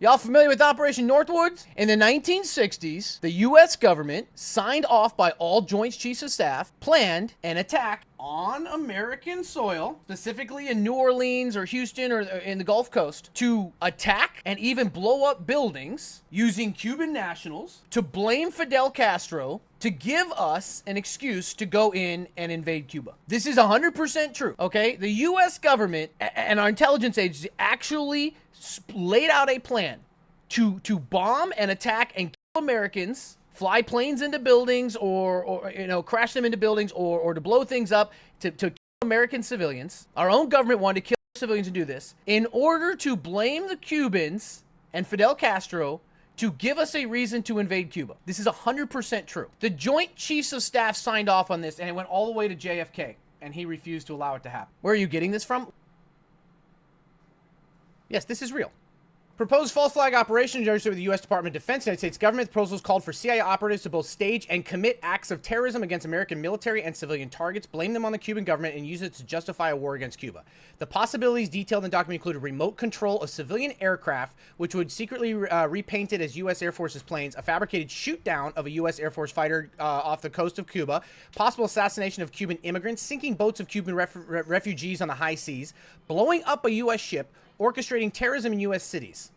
Y'all familiar with Operation Northwoods? In the 1960s, the U.S. government, signed off by all Joint Chiefs of Staff, planned an attack on American soil, specifically in New Orleans or Houston or in the Gulf Coast, to attack and even blow up buildings using Cuban nationals, to blame Fidel Castro, to give us an excuse to go in and invade Cuba. This is 100% true, okay? The U.S. government and our intelligence agency actually laid out a plan to bomb and attack and kill Americans, fly planes into buildings or crash them into buildings or to blow things up to kill American civilians. Our own government wanted to kill civilians and do this in order to blame the Cubans and Fidel Castro to give us a reason to invade Cuba. This is 100% true. The Joint Chiefs of Staff signed off on this, and it went all the way to JFK, and he refused to allow it to happen. Where are you getting this from? Yes, this is real. Proposed false flag operation registered with the U.S. Department of Defense. United States government proposals called for CIA operatives to both stage and commit acts of terrorism against American military and civilian targets, blame them on the Cuban government, and use it to justify a war against Cuba. The possibilities detailed in the document included remote control of civilian aircraft, which would secretly repainted as U.S. Air Force's planes, a fabricated shoot-down of a U.S. Air Force fighter off the coast of Cuba, possible assassination of Cuban immigrants, sinking boats of Cuban refugees on the high seas, blowing up a U.S. ship, orchestrating terrorism in U.S. cities.